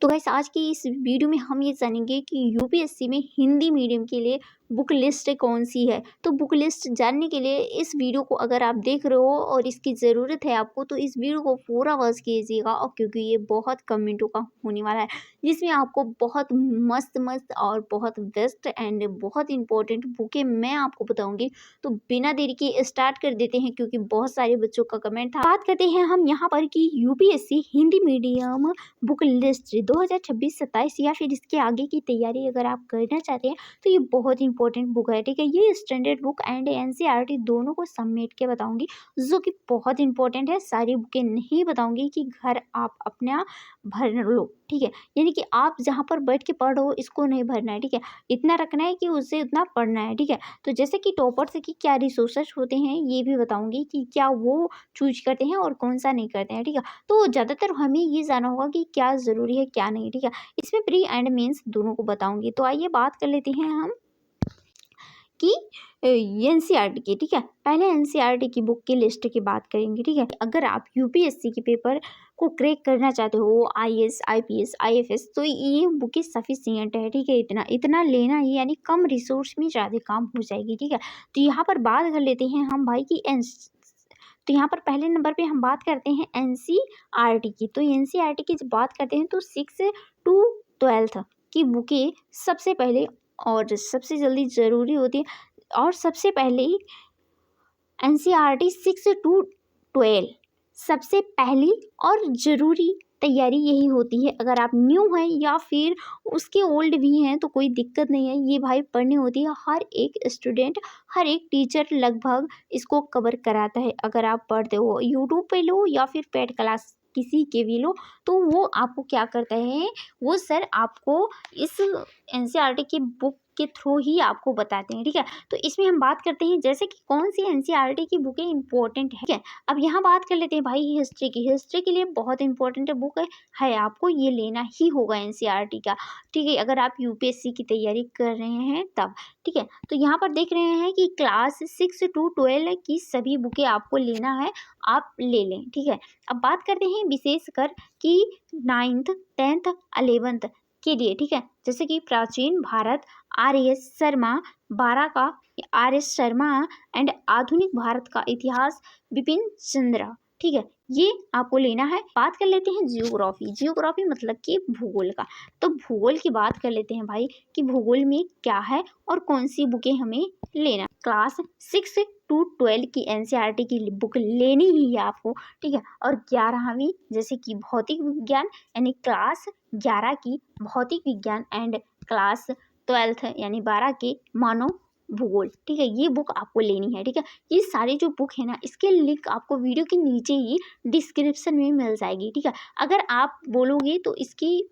तो गाइस आज की इस वीडियो में हम ये जानेंगे कि यूपीएससी में हिंदी मीडियम के लिए बुक लिस्ट कौन सी है। तो बुक लिस्ट जानने के लिए इस वीडियो को अगर आप देख रहे हो और इसकी ज़रूरत है आपको, तो इस वीडियो को पूरा वॉच कीजिएगा और क्योंकि ये बहुत कम मिनटों का होने वाला है, जिसमें आपको बहुत मस्त मस्त और बहुत बेस्ट एंड बहुत इंपॉर्टेंट बुकें मैं आपको बताऊंगी। तो बिना देरी के स्टार्ट कर देते हैं, क्योंकि बहुत सारे बच्चों का कमेंट था। बात करते हैं हम यहाँ पर कि UPSC Hindi medium book list 2026-27 या फिर इसके आगे की तैयारी अगर आप करना चाहते हैं तो ये बहुत इंपॉर्टेंट बुक है। ठीक है, ये स्टैंडर्ड बुक एंड एनसीईआरटी दोनों को समेट के बताऊंगी, जो कि बहुत इंपॉर्टेंट है। सारी बुकें नहीं बताऊंगी कि घर आप अपना भर लो। ठीक है, यानी कि आप जहाँ पर बैठ के पढ़ो इसको नहीं भरना है। ठीक है, इतना रखना है कि उससे उतना पढ़ना है। ठीक है, तो जैसे कि टॉपर्स की क्या रिसोर्सेज होते हैं ये भी बताऊंगी कि क्या वो चूज करते हैं और कौन सा नहीं करते हैं। ठीक है, तो ज़्यादातर हमें ये जानना होगा कि क्या ज़रूरी है क्या नहीं। ठीक है, इसमें प्री एंड मेंस दोनों को बताऊंगी। तो आइए बात कर लेते हैं हम कि एनसीईआरटी की। ठीक है, पहले एनसीईआरटी की बुक की लिस्ट की बात करेंगे। ठीक है, अगर आप यूपीएससी के पेपर को क्रैक करना चाहते हो, आईएएस आईपीएस आईएफएस, तो ये बुकें सफिशिएंट है। ठीक है, इतना इतना लेना ही, यानी कम रिसोर्स में ज़्यादा काम हो जाएगी। ठीक है, तो यहाँ पर बात कर लेते हैं हम भाई की तो यहाँ पर पहले नंबर पे हम बात करते हैं एनसीईआरटी की। तो एनसीईआरटी की जब बात करते हैं तो 6 to 12 की बुकें सबसे पहले और सबसे जल्दी ज़रूरी होती है। और सबसे पहले एनसीईआरटी 6 to 12 सबसे पहली और ज़रूरी तैयारी यही होती है। अगर आप न्यू हैं या फिर उसके ओल्ड भी हैं तो कोई दिक्कत नहीं है, ये भाई पढ़नी होती है। हर एक स्टूडेंट, हर एक टीचर लगभग इसको कवर कराता है। अगर आप पढ़ते हो यूट्यूब पे लो या फिर पेड क्लास किसी के भी लो, तो वो आपको क्या करता है, वो सर आपको इस एनसीईआरटी की बुक के थ्रू ही आपको बताते हैं। ठीक है, तो इसमें हम बात करते हैं जैसे कि कौन सी एनसीईआरटी की बुकें इंपॉर्टेंट है। ठीक है, अब यहाँ बात कर लेते हैं भाई हिस्ट्री की। हिस्ट्री के लिए बहुत इंपॉर्टेंट बुक है, आपको ये लेना ही होगा एनसीईआरटी का। ठीक है, अगर आप यूपीएससी की तैयारी कर रहे हैं तब। ठीक है, तो यहाँ पर देख रहे हैं कि क्लास 6 to 12 की सभी बुकें आपको लेना है, आप ले लें। ठीक है, अब बात करते हैं विशेषकर कि 9th 10th 11th के लिए। ठीक है, जैसे कि प्राचीन भारत आर एस शर्मा 12 का, आर एस शर्मा एंड आधुनिक भारत का इतिहास बिपिन चंद्रा। ठीक है, ये आपको लेना है। बात कर लेते हैं जियोग्राफी। जियोग्राफी मतलब कि भूगोल का। तो भूगोल की बात कर लेते हैं भाई कि भूगोल में क्या है और कौन सी बुकें हमें लेना। क्लास 6 to 12 की एनसीईआरटी की बुक लेनी ही है आपको। ठीक है, और 11वीं जैसे कि भौतिक विज्ञान, यानी क्लास 11 की भौतिक विज्ञान एंड क्लास 12 यानी 12 के मानव भूगोल। ठीक है, ये बुक आपको लेनी है। ठीक है, ये सारी जो बुक है ना, इसके लिंक आपको वीडियो के नीचे ही डिस्क्रिप्शन में मिल जाएगी। ठीक है, अगर आप बोलोगे तो इसकी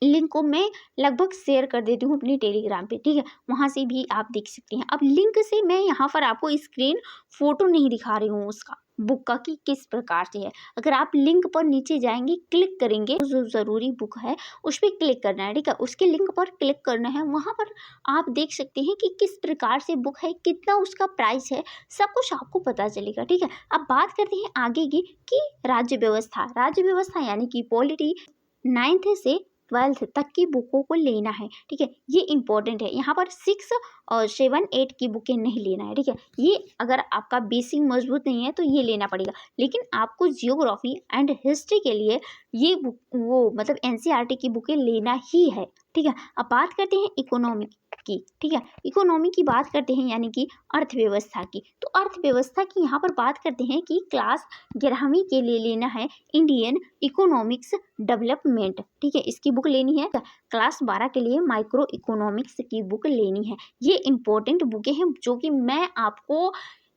लिंक को मैं लगभग शेयर कर देती हूँ अपनी टेलीग्राम पे। ठीक है, वहाँ से भी आप देख सकते हैं। अब लिंक से मैं यहाँ पर आपको स्क्रीन फोटो नहीं दिखा रही हूँ उसका, बुक का कि किस प्रकार से है। अगर आप लिंक पर नीचे जाएंगे, क्लिक करेंगे, जो ज़रूरी बुक है उस पर क्लिक करना है। ठीक है, उसके लिंक पर क्लिक करना है, वहाँ पर आप देख सकते हैं कि किस प्रकार से बुक है, कितना उसका प्राइस है, सब कुछ आपको पता चलेगा। ठीक है, अब बात करते हैं आगे की कि राज्य व्यवस्था। राज्य व्यवस्था यानी कि पॉलिटी 9th से 12th तक की बुकों को लेना है। ठीक है, ये इंपॉर्टेंट है। यहाँ पर 6 और 7 8 की बुकें नहीं लेना है। ठीक है, ये अगर आपका बेसिक मजबूत नहीं है तो ये लेना पड़ेगा, लेकिन आपको जियोग्राफी एंड हिस्ट्री के लिए ये बुक वो मतलब एनसीईआरटी की बुकें लेना ही है। ठीक है, अब बात करते हैं इकोनॉमी की। ठीक है, इकोनॉमी की बात करते हैं यानी कि अर्थव्यवस्था की। तो अर्थव्यवस्था की यहाँ पर बात करते हैं कि क्लास 11वीं के लिए लेना है इंडियन इकोनॉमिक्स डेवलपमेंट। ठीक है, इसकी बुक लेनी है। क्लास 12 के लिए माइक्रो इकोनॉमिक्स की बुक लेनी है। ये इंपॉर्टेंट बुकें हैं जो कि मैं आपको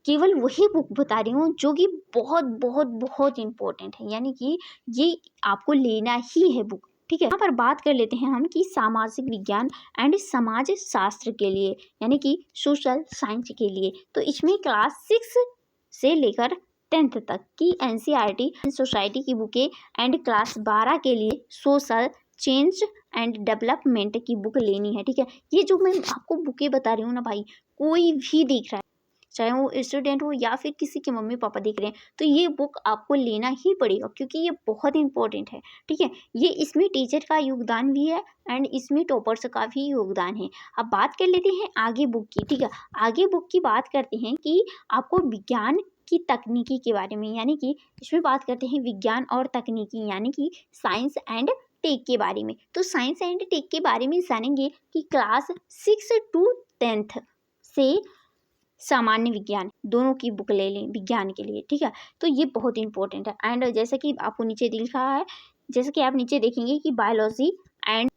केवल वही बुक बता रही हूँ जो कि बहुत बहुत बहुत इंपॉर्टेंट है, यानी कि ये आपको लेना ही है बुक। ठीक है, यहाँ पर बात कर लेते हैं हम कि सामाजिक विज्ञान एंड समाज शास्त्र के लिए, यानी कि सोशल साइंस के लिए। तो इसमें क्लास 6 से लेकर 10th तक की एनसीईआरटी सोसाइटी की बुकें एंड क्लास 12 के लिए सोशल चेंज एंड डेवलपमेंट की बुक लेनी है। ठीक है, ये जो मैं आपको बुकें बता रही हूँ ना भाई, कोई भी दिख रहा है चाहे वो स्टूडेंट हो या फिर किसी के मम्मी पापा देख रहे हैं, तो ये बुक आपको लेना ही पड़ेगा क्योंकि ये बहुत इंपॉर्टेंट है। ठीक है, ये इसमें टीचर का योगदान भी है एंड इसमें टॉपर्स का भी योगदान है। अब बात कर लेते हैं आगे बुक की। ठीक है, आगे बुक की बात करते हैं कि आपको विज्ञान की तकनीकी के बारे में, यानी कि इसमें बात करते हैं विज्ञान और तकनीकी, यानी कि साइंस एंड टेक के बारे में। तो साइंस एंड टेक के बारे में जानेंगे कि क्लास 6 to 10th से सामान्य विज्ञान दोनों की बुक ले लें विज्ञान के लिए। ठीक है, तो ये बहुत इंपॉर्टेंट है। एंड जैसा कि आपको नीचे दिख रहा है, जैसे कि आप नीचे देखेंगे कि बायोलॉजी एंड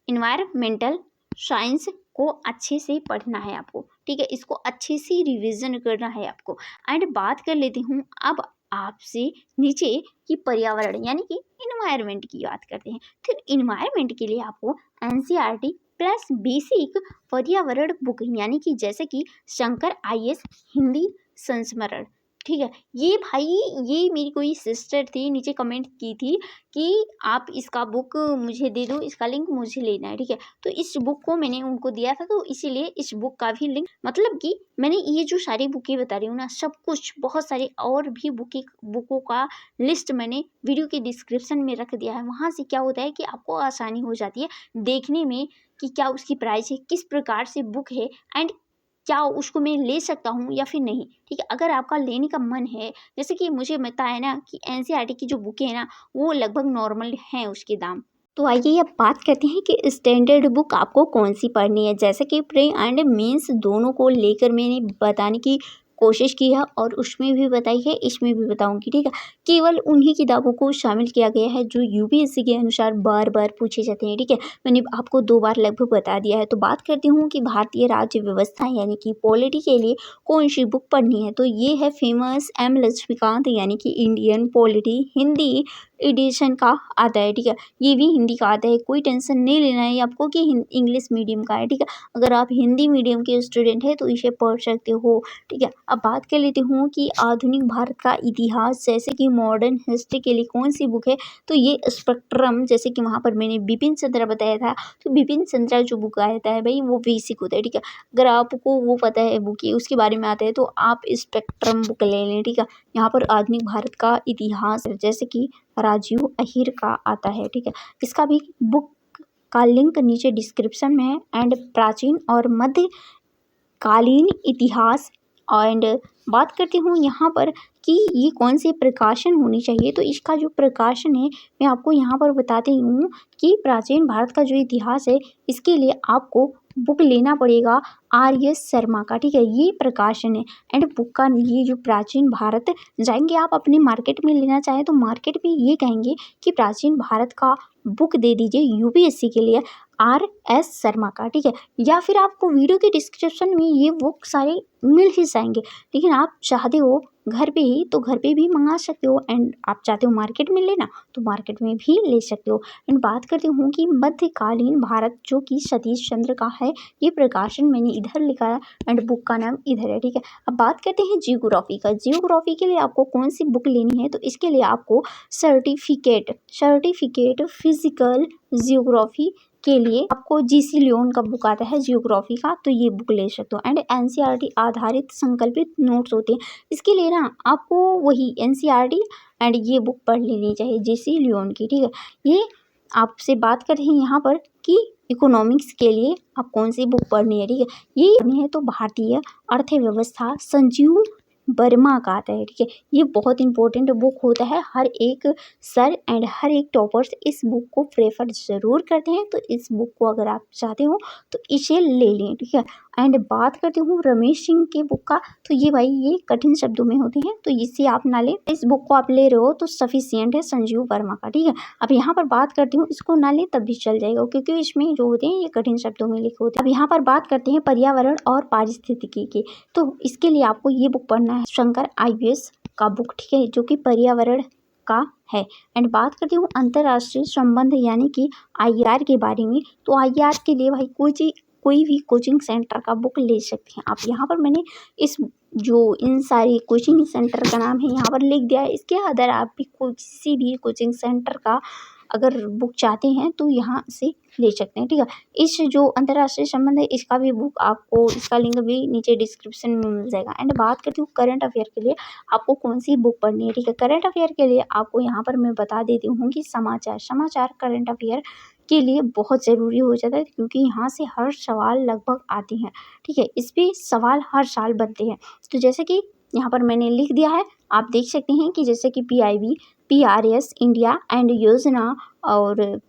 इन्वायरमेंटल साइंस को अच्छे से पढ़ना है आपको। ठीक है, इसको अच्छे से रिवीजन करना है आपको। एंड बात कर लेती हूँ अब आपसे नीचे की पर्यावरण यानी कि इन्वायरमेंट की बात करते हैं। फिर इन्वायरमेंट के लिए आपको एनसीईआरटी प्लस बेसिक पर्यावरण बुक यानी कि जैसे कि शंकर आईएएस हिंदी संस्मरण। ठीक है, ये भाई ये मेरी कोई सिस्टर थी, नीचे कमेंट की थी कि आप इसका बुक मुझे दे दो, इसका लिंक मुझे लेना है। ठीक है, तो इस बुक को मैंने उनको दिया था, तो इसीलिए इस बुक का भी लिंक, मतलब कि मैंने ये जो सारी बुकें बता रही हूँ ना, सब कुछ बहुत सारी और भी बुकों का लिस्ट मैंने वीडियो के डिस्क्रिप्शन में रख दिया है। वहाँ से क्या होता है कि आपको आसानी हो जाती है देखने में कि क्या उसकी प्राइस है, किस प्रकार से बुक है एंड क्या उसको मैं ले सकता हूँ या फिर नहीं। ठीक है, अगर आपका लेने का मन है, जैसे कि मुझे पता है ना कि एनसीईआरटी की जो बुकें हैं ना वो लगभग नॉर्मल हैं उसके दाम। तो आइए अब बात करते हैं कि स्टैंडर्ड बुक आपको कौन सी पढ़नी है। जैसे कि प्री एंड मेंस दोनों को लेकर मैंने बताने की कोशिश की है और उसमें भी बताई है, इसमें भी बताऊंगी। ठीक है, केवल उन्हीं किताबों को शामिल किया गया है जो यूपीएससी के अनुसार बार बार पूछे जाते हैं। ठीक है, मैंने आपको 2 बार लगभग बता दिया है। तो बात करती हूँ कि भारतीय राज्य व्यवस्था यानी कि पॉलिटी के लिए कौन सी बुक पढ़नी है। तो ये है फेमस एम लक्ष्मीकांत यानी कि इंडियन पॉलिटी हिंदी एडिशन का आता है। ठीक है, ये भी हिंदी का आता है, कोई टेंशन नहीं लेना है आपको कि इंग्लिश मीडियम का है। ठीक है, अगर आप हिंदी मीडियम के स्टूडेंट हैं तो इसे पढ़ सकते हो। ठीक है, अब बात कर लेती हूँ कि आधुनिक भारत का इतिहास जैसे कि मॉडर्न हिस्ट्री के लिए कौन सी बुक है। तो ये स्पेक्ट्रम, जैसे कि वहाँ पर मैंने बिपिन चंद्र बताया था, तो बिपिन चंद्र जो बुक आता है भाई वो बेसिक होता है। ठीक है, अगर आपको वो पता है बुक की उसके बारे में आता है तो आप स्पेक्ट्रम बुक ले लें। ठीक है, यहाँ पर आधुनिक भारत का इतिहास जैसे कि राजीव अहिर का आता है। ठीक है, इसका भी बुक का लिंक नीचे डिस्क्रिप्शन में है। एंड प्राचीन और मध्यकालीन इतिहास एंड बात करती हूँ यहाँ पर कि ये कौन से प्रकाशन होनी चाहिए। तो इसका जो प्रकाशन है मैं आपको यहाँ पर बताती हूँ कि प्राचीन भारत का जो इतिहास है इसके लिए आपको बुक लेना पड़ेगा आर.एस. शर्मा का। ठीक है, ये प्रकाशन है एंड बुक का ये जो प्राचीन भारत जाएंगे आप अपने मार्केट में लेना चाहें तो मार्केट में ये कहेंगे कि प्राचीन भारत का बुक दे दीजिए यूपीएससी के लिए आर.एस. शर्मा का। ठीक है, या फिर आपको वीडियो के डिस्क्रिप्शन में ये बुक सारे मिल ही जाएंगे, लेकिन आप चाहते हो घर पे ही तो घर पे भी मंगा सकते हो एंड आप चाहते हो मार्केट में लेना तो मार्केट में भी ले सकते हो। एंड बात करती हूँ कि मध्यकालीन भारत जो कि सतीश चंद्र का है, ये प्रकाशन मैंने इधर लिखा है एंड बुक का नाम इधर है। ठीक है, अब बात करते हैं जियोग्राफी का। जियोग्राफी के लिए आपको कौन सी बुक लेनी है। तो इसके लिए आपको सर्टिफिकेट फिजिकल जियोग्राफी के लिए आपको जीसी लियोन का बुक आता है जियोग्राफी का, तो ये बुक ले सकते हो। एंड एनसीईआरटी आधारित संकल्पित नोट्स होते हैं, इसके लिए ना आपको वही एनसीईआरटी एंड ये बुक पढ़ लेनी चाहिए जीसी लियोन की। ठीक है, ये आपसे बात कर रहे हैं यहाँ पर कि इकोनॉमिक्स के लिए आप कौन सी बुक पढ़नी है। ठीक है, ये पढ़नी है तो भारतीय अर्थव्यवस्था संजीव वर्मा का आता है। ठीक है, ये बहुत इंपॉर्टेंट बुक होता है, हर एक सर एंड हर एक टॉपर्स इस बुक को प्रेफर ज़रूर करते हैं। तो इस बुक को अगर आप चाहते हो तो इसे ले लें। ठीक है, एंड बात करती हूँ रमेश सिंह के बुक का। तो ये भाई ये कठिन शब्दों में होते हैं तो इसे आप ना लें, इस बुक को आप ले रहे हो तो सफिशियंट है संजीव वर्मा का। ठीक है, अब यहाँ पर बात करती हूँ इसको ना लें तब भी चल जाएगा क्योंकि इसमें जो होते हैं ये कठिन शब्दों में लिखे होते हैं। अब यहाँ पर बात करते हैं पर्यावरण और पारिस्थितिकी की। तो इसके लिए आपको ये बुक पढ़ना है शंकर आईएएस का बुक। ठीक है, जो कि पर्यावरण का है। एंड बात करती हूँ अंतर्राष्ट्रीय संबंध यानी कि आईआर के बारे में। तो आईआर के लिए भाई कोई भी कोचिंग सेंटर का बुक ले सकते हैं आप। यहाँ पर मैंने इन सारे कोचिंग सेंटर का नाम है यहाँ पर लिख दिया है, इसके अदर आप भी किसी भी कोचिंग सेंटर का अगर बुक चाहते हैं तो यहाँ से ले सकते हैं, ठीक है। इस जो अंतर्राष्ट्रीय संबंध है इसका भी बुक आपको, इसका लिंक भी नीचे डिस्क्रिप्शन में मिल जाएगा। एंड बात करती हूँ करंट अफेयर के लिए आपको कौन सी बुक पढ़नी है, ठीक है। करंट अफेयर के लिए आपको यहाँ पर मैं बता देती हूँ कि समाचार करंट अफेयर के लिए बहुत ज़रूरी हो जाता है, क्योंकि यहाँ से हर सवाल लगभग आते हैं, ठीक है। इस पे सवाल हर साल बनते हैं। तो जैसे कि यहाँ पर मैंने लिख दिया है, आप देख सकते हैं कि जैसे कि PIB, PRS इंडिया एंड योजना और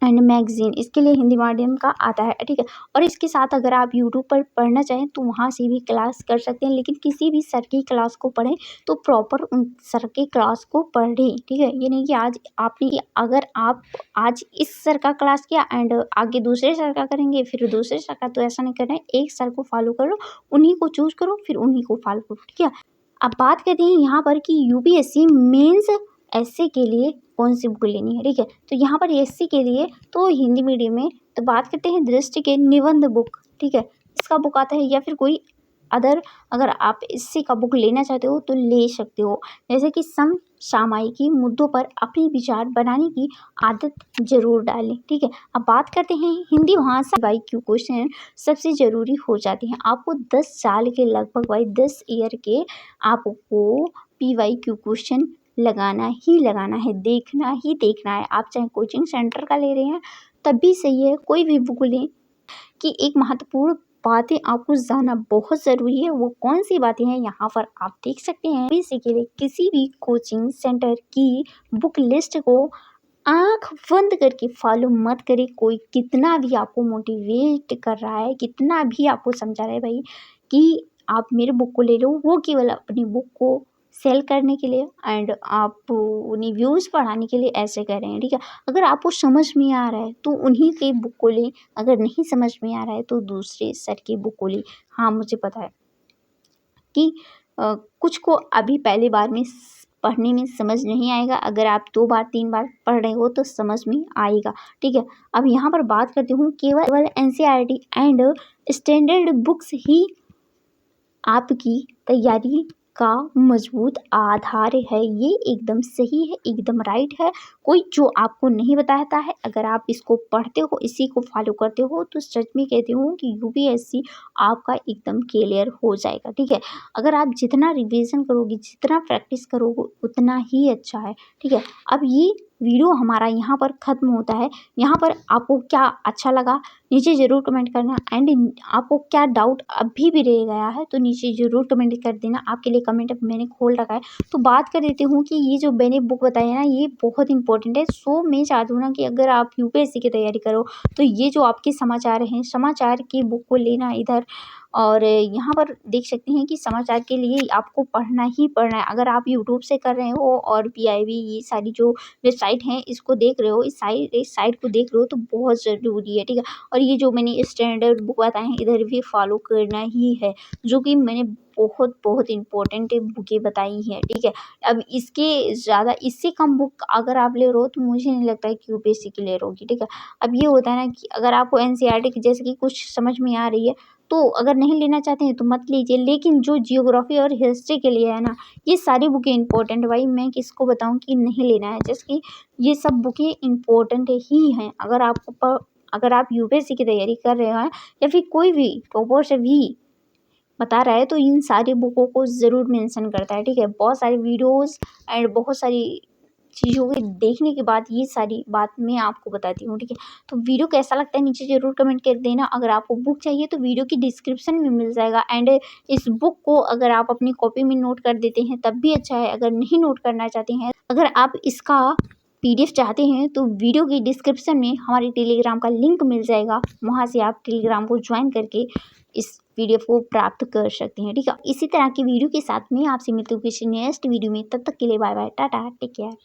एंड मैगजीन, इसके लिए हिंदी माध्यम का आता है, ठीक है। और इसके साथ अगर आप यूट्यूब पर पढ़ना चाहें तो वहाँ से भी क्लास कर सकते हैं, लेकिन किसी भी सर की क्लास को पढ़ें तो प्रॉपर उन सर के क्लास को पढ़ें, ठीक है। ये नहीं कि आज आपने, अगर आप आज इस सर का क्लास किया एंड आगे दूसरे सर का करेंगे फिर दूसरे सर का, तो ऐसा नहीं करना है। एक सर को फॉलो करो, उन्हीं को चूज करो, फिर उन्हीं को फॉलो करो, ठीक है। अब बात करते हैं यहाँ पर कि UPSC मेंस एसए के लिए कौन सी बुक लेनी है, ठीक है। तो यहाँ पर SC के लिए तो हिंदी मीडियम में, तो बात करते हैं दृष्टि के निबंध बुक, ठीक है। इसका बुक आता है, या फिर कोई अदर, अगर आप SC का बुक लेना चाहते हो तो ले सकते हो। जैसे कि समसामयिकी मुद्दों पर अपनी विचार बनाने की आदत जरूर डालें, ठीक है। अब बात करते हैं हिंदी भाषा IQ क्वेश्चन सबसे ज़रूरी हो जाते हैं। आपको 10 साल के लगभग 10 ईयर के आपको PYQ क्वेश्चन लगाना ही लगाना है, देखना ही देखना है। आप चाहे कोचिंग सेंटर का ले रहे हैं तब भी सही है, कोई भी बुक लें, कि एक महत्वपूर्ण बातें आपको जानना बहुत ज़रूरी है। वो कौन सी बातें हैं यहाँ पर आप देख सकते हैं। इसी के लिए किसी भी कोचिंग सेंटर की बुक लिस्ट को आंख बंद करके फॉलो मत करें। कोई कितना भी आपको मोटिवेट कर रहा है, कितना भी आपको समझा रहा है भाई कि आप मेरे बुक को ले लो, वो केवल अपनी बुक को सेल करने के लिए एंड आप उन्हें व्यूज़ बढ़ाने के लिए ऐसे कर रहे हैं, ठीक है। अगर आपको समझ में आ रहा है तो उन्हीं के बुक को लें, अगर नहीं समझ में आ रहा है तो दूसरे सर की बुक को लें। हाँ, मुझे पता है कि कुछ को अभी पहली बार में पढ़ने में समझ नहीं आएगा, अगर आप 2 बार 3 बार पढ़ रहे हो तो समझ में आएगा, ठीक है। अब यहाँ पर बात करती हूँ, केवल NCERT एंड स्टैंडर्ड बुक्स ही आपकी तैयारी का मजबूत आधार है। ये एकदम सही है, एकदम राइट है। कोई जो आपको नहीं बताता है, अगर आप इसको पढ़ते हो, इसी को फॉलो करते हो, तो सच में कहती हूँ कि UPSC आपका एकदम क्लियर हो जाएगा, ठीक है। अगर आप जितना रिवीजन करोगे, जितना प्रैक्टिस करोगे, उतना ही अच्छा है, ठीक है। अब ये वीडियो हमारा यहाँ पर ख़त्म होता है। यहाँ पर आपको क्या अच्छा लगा नीचे ज़रूर कमेंट करना, एंड आपको क्या डाउट अभी भी रह गया है तो नीचे ज़रूर कमेंट कर देना। आपके लिए कमेंट अब मैंने खोल रखा है। तो बात कर देती हूँ कि ये जो मैंने बुक बताई है ना, ये बहुत इंपॉर्टेंट है। सो मैं चाहती हूँ ना कि अगर आप UPSC की तैयारी करो तो ये जो आपके समाचार हैं, समाचार की बुक को लेना इधर, और यहाँ पर देख सकते हैं कि समाचार के लिए आपको पढ़ना ही पढ़ना है। अगर आप यूट्यूब से कर रहे हो और PIB ये सारी जो वेबसाइट हैं इसको देख रहे हो, इस साइट को देख रहे हो, तो बहुत ज़रूरी है, ठीक है। और ये जो मैंने स्टैंडर्ड बुक बताए हैं इधर भी फॉलो करना ही है, जो कि मैंने बहुत बहुत इंपॉर्टेंट बुकें बताई हैं, ठीक है। अब इसके ज़्यादा, इससे कम बुक अगर आप ले रहे हो तो मुझे नहीं लगता है कि UPSC क्लियर होगी, ठीक है। अब ये होता है ना कि अगर आपको NCERT की जैसे कि कुछ समझ में आ रही है तो अगर नहीं लेना चाहते हैं तो मत लीजिए, लेकिन जो जियोग्राफी और हिस्ट्री के लिए है ना, ये सारी बुकें इंपॉर्टेंट, भाई मैं किसको बताऊं कि नहीं लेना है, जैसे कि ये सब बुकें इंपॉर्टेंट ही हैं। अगर आप UPSC की तैयारी कर रहे हैं या फिर कोई भी टॉपर से भी बता रहा है तो इन सारी बुकों को ज़रूर मेंशन करता है, ठीक है। बहुत सारी वीडियोस एंड बहुत सारी चीज़ों के देखने के बाद ये सारी बात मैं आपको बताती हूँ, ठीक है। तो वीडियो कैसा लगता है नीचे ज़रूर कमेंट कर देना। अगर आपको बुक चाहिए तो वीडियो की डिस्क्रिप्शन में मिल जाएगा, एंड इस बुक को अगर आप अपनी कॉपी में नोट कर देते हैं तब भी अच्छा है। अगर नहीं नोट करना चाहते हैं, अगर आप इसका PDF चाहते हैं तो वीडियो की डिस्क्रिप्शन में हमारे टेलीग्राम का लिंक मिल जाएगा, वहाँ से आप टेलीग्राम को ज्वाइन करके इस PDF को प्राप्त कर सकते हैं, ठीक है। इसी तरह की वीडियो के साथ मैं आपसे मिलती हूँ किसी नेक्स्ट वीडियो में। तब तक के लिए bye bye, tata, take care.